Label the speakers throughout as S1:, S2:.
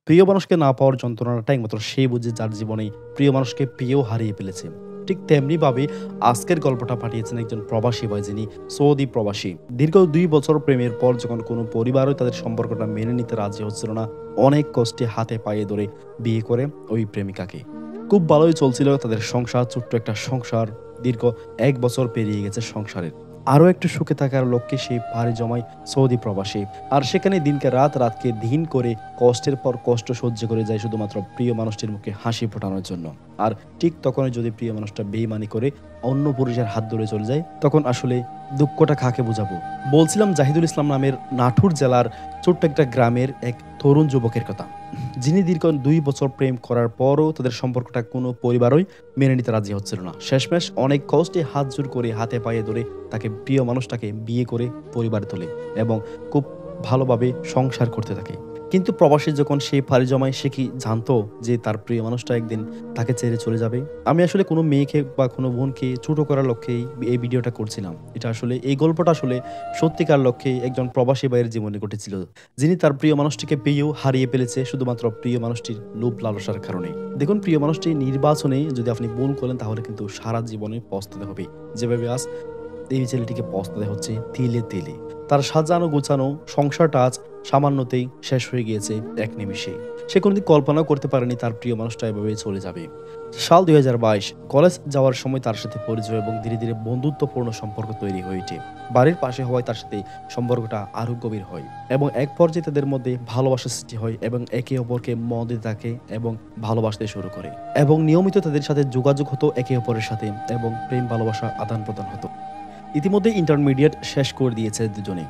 S1: প্রিয় মানুষকে না পাওয়ার যন্ত্রণাটা একমাত্র সেই বুঝে যার জীবনে প্রিয় মানুষকে পেয়েও হারিয়ে ফেলেছে। ঠিক তেমনিভাবে আজকের গল্পটা পাঠিয়েছেন একজন প্রবাসী ভাই, যিনি সৌদি প্রবাসী। দীর্ঘ ২ বছর প্রেমের পর যখন কোনো পরিবারও তাদের সম্পর্কটা মেনে নিতে রাজি হচ্ছিল না, অনেক কষ্টে হাতে পায়ে ধরে বিয়ে করে ওই প্রেমিকাকে। খুব ভালোই চলছিল তাদের সংসার, ছোট্ট একটা সংসার। দীর্ঘ ১ বছর পেরিয়ে গেছে সংসারের। আরো একটু সুখে থাকার লক্ষ্যে সে পাড়ি জমায় সৌদি প্রবাসে। আর সেখানে দিনকে রাত, রাতকে দিন করে কষ্টের পর কষ্ট সহ্য করে যায় শুধুমাত্র প্রিয় মানুষটির মুখে হাসি ফোটানোর জন্য। আর ঠিক তখনই যদি প্রিয় মানুষটা বেইমানি করে অন্য পুরুষের হাত ধরে চলে যায়, তখন আসলে দুঃখটা কাকে বোঝাবো? বলছিলাম জাহিদুল ইসলাম নামের নাটোর জেলার ছোট্ট একটা গ্রামের এক তরুণ যুবকের কথা, যিনি দীর্ঘ ২ বছর প্রেম করার পরও তাদের সম্পর্কটা কোনো পরিবারই মেনে নিতে রাজি হচ্ছিল না। শেষমেশ অনেক কষ্টে হাত জোর করে হাতে পায়ে ধরে তাকে প্রিয় মানুষটাকে বিয়ে করে পরিবারে তোলে এবং খুব ভালোভাবে সংসার করতে থাকে। কিন্তু প্রবাসী যখন সে পাড়ি জমায়, সে কি জানতো যে তার প্রিয় মানুষটা একদিন তাকে ছেড়ে চলে যাবে? আমি আসলে কোনো মেয়েকে বা কোনো বোনকে ছোট করার লক্ষ্যেই এই ভিডিওটা করছিলাম। এটা আসলে এই গল্পটা আসলে সত্যিকার লক্ষ্যে একজন প্রবাসী ভাইয়ের জীবনে ঘটেছিল, যিনি তার প্রিয় মানুষটিকে পেয়েও হারিয়ে ফেলেছে শুধুমাত্র প্রিয় মানুষটির লোভ লালসার কারণে। দেখুন, প্রিয় মানুষটি নির্বাচনে যদি আপনি ভুল করেন তাহলে কিন্তু সারা জীবনে পস্তাতে হবে। যেভাবে আজ এই ছেলেটিকে পস্তাতে হচ্ছে তিলে তিলে। তার সাজানো গোছানো সংসারটা আজ সামান্যতেই শেষ হয়ে গিয়েছে এক নিমিষে। সে কোনোদিন কল্পনাও করতে পারেনি তার প্রিয় মানুষটা এভাবে চলে যাবে। সাল ২০২২, কলেজ যাওয়ার সময় তার সাথে পরিচয় এবং ধীরে ধীরে বন্ধুত্বপূর্ণ সম্পর্ক তৈরি হয়ে ওঠে। বাড়ির পাশে হওয়ায় তার সাথে সম্পর্কটা আরো গভীর হয় এবং এক পর্যায়ে তাদের মধ্যে ভালোবাসার সৃষ্টি হয় এবং একে অপরকে মন দিতে থাকে এবং ভালোবাসতে শুরু করে এবং নিয়মিত তাদের সাথে যোগাযোগ হতো একে অপরের সাথে এবং প্রেম ভালোবাসা আদান প্রদান হতো। ইতিমধ্যে ইন্টারমিডিয়েট শেষ করে দিয়েছে দুজনে।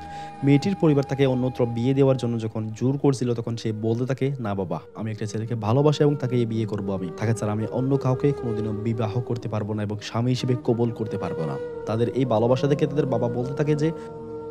S1: মেয়েটির পরিবার তাকে অন্যত্র বিয়ে দেওয়ার জন্য যখন জোর করছিল, তখন সে বলতে থাকে, না বাবা, আমি একটা ছেলেকে ভালোবাসি এবং তাকে বিয়ে করব আমি। তাকে ছাড়া আমি অন্য কাউকে কোনোদিনও বিবাহ করতে পারবো না এবং স্বামী হিসেবে কবুল করতে পারবো না। তাদের এই ভালোবাসা দেখে তাদের বাবা বলতে থাকে যে,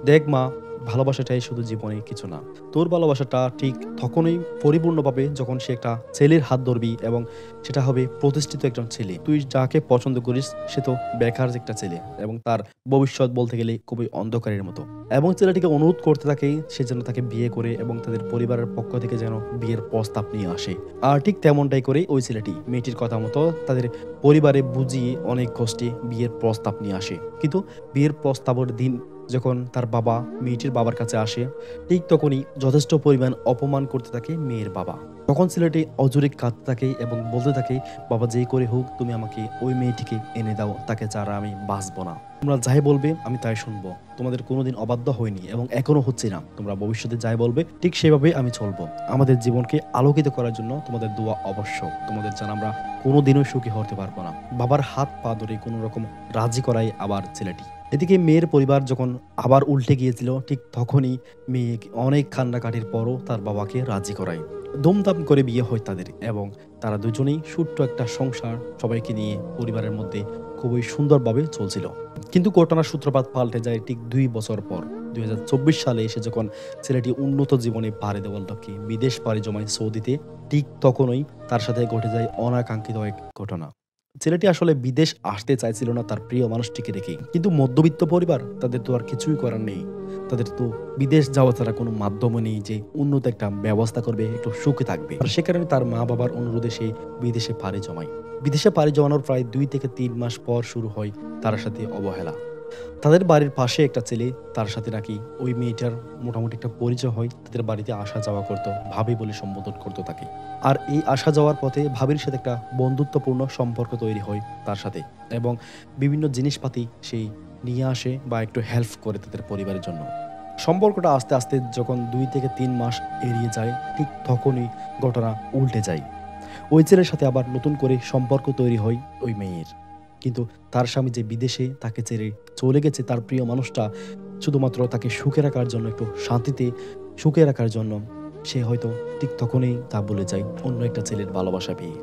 S1: দেখ মা, ভালোবাসাটাই শুধু জীবনে কিছু না। তোর ভালোবাসাটা ঠিক তখনই পরিপূর্ণ পাবে যখন সে একটা ছেলের হাত ধরবি এবং সেটা হবে প্রতিষ্ঠিত একজন ছেলে। তুই যাকে পছন্দ করিস সে তো বেকার একটা ছেলে এবং তার ভবিষ্যৎ বলতে গেলে খুবই অন্ধকারের মতো। এবং ছেলেটিকে অনুরোধ করতে থাকে সে যেন তাকে বিয়ে করে এবং তাদের পরিবারের পক্ষ থেকে যেন বিয়ের প্রস্তাব নিয়ে আসে। আর ঠিক তেমনটাই করে ওই ছেলেটি মেয়েটির কথা মতো তাদের পরিবারে বুঝিয়ে অনেক কষ্টে বিয়ের প্রস্তাব নিয়ে আসে। কিন্তু বিয়ের প্রস্তাবের দিন যখন তার বাবা মেয়েটির বাবার কাছে আসে, ঠিক তখনই যথেষ্ট পরিমাণ অপমান করতে থাকে মেয়ের বাবা। তখন ছেলেটি অজরে কাঁদতে থাকে এবং বলতে থাকে, বাবা, যেই করে হোক তুমি আমাকে ওই মেয়েটিকে এনে দাও, তাকে ছাড়া আমি বাঁচবো না। তোমরা যাই বলবে আমি তাই শুনবো। তোমাদের কোনোদিন অবাধ্য হয়নি এবং এখনো হচ্ছে না। তোমরা ভবিষ্যতে যাই বলবে ঠিক সেভাবে আমি চলবো। আমাদের জীবনকে আলোকিত করার জন্য তোমাদের দোয়া আবশ্যক। তোমাদের ছাড়া আমরা কোনোদিনও সুখী হতে পারবো না। বাবার হাত পা ধরে কোনো রকম রাজি করায় আবার ছেলেটি। এদিকে মেয়ের পরিবার যখন আবার উল্টে গিয়েছিল, ঠিক তখনই মেয়ে অনেক কান্নাকাটির পরও তার বাবাকে রাজি করায়। ধুমধাম করে বিয়ে হয় তাদের এবং তারা দুজনেই ছোট্ট একটা সংসার সবাইকে নিয়ে পরিবারের মধ্যে খুবই সুন্দরভাবে চলছিল। কিন্তু ঘটনার সূত্রপাত পাল্টে যায় ঠিক ২ বছর পর। ২০২৪ সালে এসে যখন ছেলেটি উন্নত জীবনে পাড়ি দেওয়ার লক্ষ্যে বিদেশ পাড়ি জমায় সৌদিতে, ঠিক তখনই তার সাথে ঘটে যায় অনাকাঙ্ক্ষিত এক ঘটনা। ছেলেটি আসলে বিদেশ আসতে চাইছিল না তার প্রিয় মানুষটিকে রেখে। কিন্তু মধ্যবিত্ত পরিবার, তাদের তো আর কিছুই করার নেই। তাদের তো বিদেশ যাওয়া ছাড়া কোনো মাধ্যমও নেই যে উন্নত একটা ব্যবস্থা করবে, একটু সুখে থাকবে। আর সে কারণে তার মা-বাবার অনুরোধে সে বিদেশে পাড়ি জমায়। বিদেশে পাড়ি জমানোর প্রায় ২ থেকে ৩ মাস পর শুরু হয় তার সাথে অবহেলা। তাদের বাড়ির পাশে একটা ছেলে, তার সাথে নাকি ওই মেয়েটার মোটামুটি একটা পরিচয় হয়। তাদের বাড়িতে আসা যাওয়া করত, ভাবি বলে সম্বোধন করত তাকে। আর এই আসা যাওয়ার পথে ভাবির সাথে একটা বন্ধুত্বপূর্ণ সম্পর্ক তৈরি হয় তার সাথে এবং বিভিন্ন জিনিসপাতি সেই নিয়ে আসে বা একটু হেল্প করে তাদের পরিবারের জন্য। সম্পর্কটা আস্তে আস্তে যখন ২ থেকে ৩ মাস এড়িয়ে যায়, ঠিক তখনই ঘটনা উল্টে যায়। ওই ছেলের সাথে আবার নতুন করে সম্পর্ক তৈরি হয় ওই মেয়ের। কিন্তু তার স্বামী যে বিদেশে তাকে ছেড়ে চলে গেছে, তার প্রিয় মানুষটা শুধুমাত্র তাকে সুখে রাখার জন্য, একটু শান্তিতে সুখে রাখার জন্য, সে হয়তো ঠিক তখনই তা ভুলে যায় অন্য একটা ছেলের ভালোবাসা পেয়ে।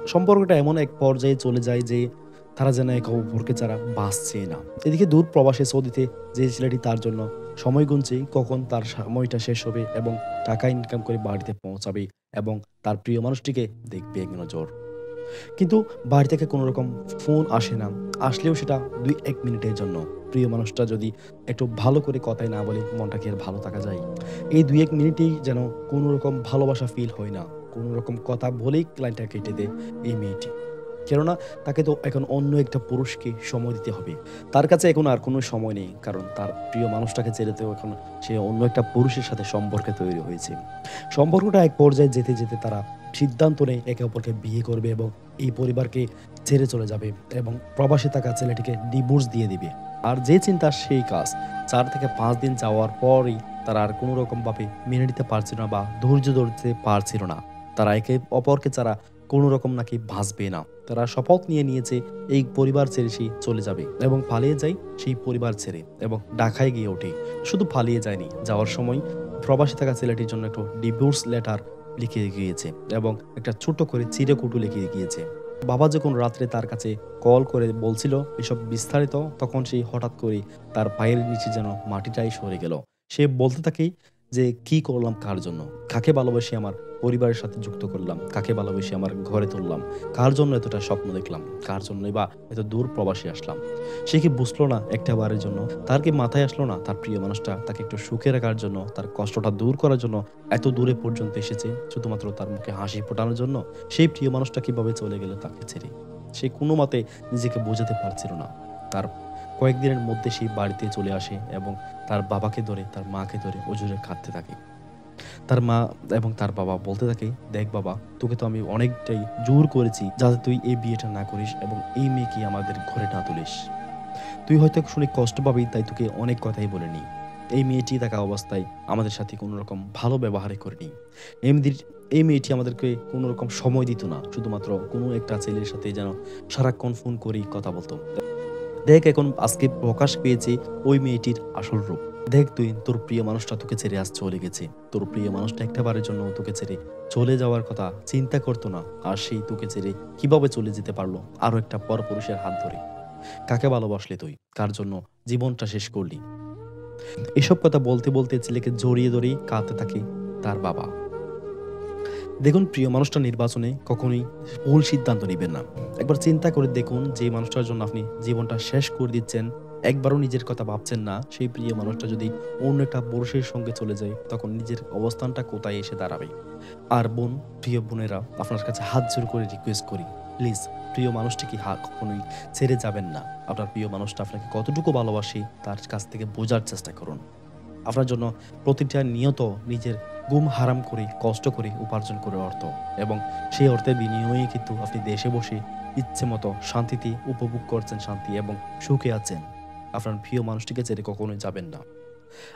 S1: সম্পর্কটা এমন এক পর্যায়ে চলে যায় যে তারা যেন একে অপরকে ছাড়া বাঁচছে না। এদিকে দূর প্রবাসে সৌদিতে যে ছেলেটি তার জন্য সময় গুনছে কখন তার সময়টা শেষ হবে এবং টাকা ইনকাম করে বাড়িতে পৌঁছাবে এবং তার প্রিয় মানুষটিকে দেখবে এক নজর। কিন্তু বাড়ি থেকে কোনো রকম ফোন আসে না। আসলেও সেটা ২-১ মিনিটের জন্য। প্রিয় মানুষটা যদি একটু ভালো করে কথাই না বলে মনটা কি আর ভালো থাকা যায়? এই ২-১ মিনিটেই যেন কোনো রকম ভালোবাসা ফিল হয় না। কোনো রকম কথা বলেই লাইনটা কেটে দেয় এই মেয়েটি। কেননা তাকে তো এখন অন্য একটা পুরুষকে সময় দিতে হবে। তার কাছে এখন আর কোনো সময় নেই। কারণ তার প্রিয় মানুষটাকে ছেড়ে তো এখন সে অন্য একটা পুরুষের সাথে সম্পর্কে তৈরি হয়েছে। সম্পর্কটা এক পর্যায়ে যেতে, যেতে তারা সিদ্ধান্ত নেয় একে অপরকে বিয়ে করবে এবং এই পরিবারকে ছেড়ে চলে যাবে এবং প্রবাসে থাকা ছেলেটিকে ডিভোর্স দিয়ে দিবে। আর যে চিন্তা সেই কাজ। ৪ থেকে ৫ দিন যাওয়ার পরই তারা আর কোনো রকমভাবে মেনে নিতে পারছিল না বা ধৈর্য ধরতে পারছিল না। তারা একে অপরকে ছাড়া কোনো রকম নাকি বাঁচবে না। তারা শপথ নিয়ে নিয়েছে এই পরিবার ছেড়ে সে চলে যাবে এবং পালিয়ে যায় সেই পরিবার ছেড়ে এবং ঢাকায় গিয়ে ওঠে। শুধু পালিয়ে যায়নি, যাওয়ার সময় প্রবাসে থাকা ছেলেটির জন্য একটু ডিভোর্স লেটার লিখে গিয়েছে এবং একটা ছোট্ট করে চিরকুটও লিখে গিয়েছে। বাবা যখন রাত্রে তার কাছে কল করে বলছিল এসব বিস্তারিত, তখন সে হঠাৎ করে তার পায়ের নিচে যেন মাটিটাই সরে গেল। সে বলতে থাকে যে কি করলাম কার জন্য? কাকে ভালোবেসে আমার পরিবারের সাথে যুক্ত করলাম? কাকে ভালোবেসে আমার ঘরে তুললাম? কার জন্য এতটা স্বপ্ন দেখলাম? কার জন্যই বা এত দূর প্রবাসে আসলাম? সে কি বুঝলো না একটা বারের জন্য? তার কি মাথায় আসলো না তার প্রিয় মানুষটা তাকে একটু সুখে রাখার জন্য, তার কষ্টটা দূর করার জন্য এত দূরে পর্যন্ত এসেছে শুধুমাত্র তার মুখে হাসি ফোটানোর জন্য? সেই প্রিয় মানুষটা কিভাবে চলে গেল তাকে ছেড়ে? সে কোনো মতে নিজেকে বোঝাতে পারছিল না। তার কয়েকদিনের মধ্যে সেই বাড়িতে চলে আসে এবং তার বাবাকে ধরে, তার মাকে ধরে অঝরে কাঁদতে থাকে। তার মা এবং তার বাবা বলতে থাকে, "দেখ বাবা, তোকে তো আমি অনেকটাই জোর করেছি যাতে তুই এই বিয়েটা না করিস এবং এই মেয়েকে আমাদের ঘরে না তুলিস। তুই হয়তো শুনে কষ্ট পাবি তাই তোকে অনেক কথাই বলিনি। এই মেয়েটি থাকা অবস্থায় আমাদের সাথে কোনো রকম ভালো ব্যবহারই করেনি। এমনির এই মেয়েটি আমাদেরকে কোনো রকম সময় দিত না। শুধুমাত্র কোনো একটা ছেলের সাথে যেন সারাক্ষণ ফোন করেই কথা বলতো। দেখ এখন আজকে প্রকাশ পেয়েছে ওই মেয়েটির আসল রূপ। দেখ তুই তোর প্রিয় মানুষটা তোকে ছেড়ে আজ চলে গেছে। তোর প্রিয় মানুষটা একটাবারের জন্য তোকে ছেড়ে চলে যাওয়ার কথা চিন্তা করতো না। আর সেই তোকে ছেড়ে কিভাবে চলে যেতে পারলো আরো একটা পরপুরুষের হাত ধরে? কাকে ভালোবাসলি তুই? কার জন্য জীবনটা শেষ করলি?" এসব কথা বলতে, বলতে ছেলেকে জড়িয়ে ধরেই কাঁদতে থাকে তার বাবা। দেখুন প্রিয় মানুষটা নির্বাচনে কখনোই ভুল সিদ্ধান্ত নিবেন না। একবার চিন্তা করে দেখুন যে মানুষটার জন্য আপনি জীবনটা শেষ করে দিচ্ছেন, একবারও নিজের কথা ভাবছেন না, সেই প্রিয় মানুষটা যদি অন্য একটা পুরুষের সঙ্গে চলে যায় তখন নিজের অবস্থানটা কোথায় এসে দাঁড়াবে? আর বোন, প্রিয় বোনেরা আপনার কাছে হাত জোড় করে রিকোয়েস্ট করি, প্লিজ প্রিয় মানুষটিকে কখনোই ছেড়ে যাবেন না। আপনার প্রিয় মানুষটা আপনাকে কতটুকু ভালোবাসে তার কাছ থেকে বোঝার চেষ্টা করুন। আপনার জন্য প্রতিটা নিয়ত নিজের ঘুম হারাম করে কষ্ট করে উপার্জন করে অর্থ এবং সেই অর্থের বিনিময়ে কিন্তু আপনি দেশে বসে ইচ্ছে মতো শান্তিতে উপভোগ করছেন শান্তি এবং সুখে আছেন। আপনার প্রিয় মানুষটিকে ছেড়ে কখনোই যাবেন না।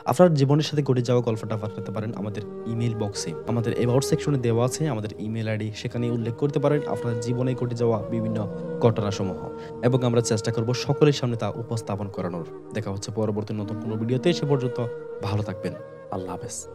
S1: আপনার জীবনের সাথে ঘটে যাওয়া গল্পটা পাঠাতে পারেন আমাদের ইমেইল বক্সে। আমাদের অ্যাবাউট সেকশনে দেওয়া আছে আমাদের ইমেইল আইডি, সেখানে উল্লেখ করতে পারেন আপনার জীবনে ঘটে যাওয়া বিভিন্ন ঘটনাসমূহ এবং আমরা চেষ্টা করব সকলের সামনে তা উপস্থাপন করানোর। দেখা হচ্ছে পরবর্তী নতুন কোনো ভিডিওতে। সে পর্যন্ত ভালো থাকবেন। আল্লাহ হাফেজ।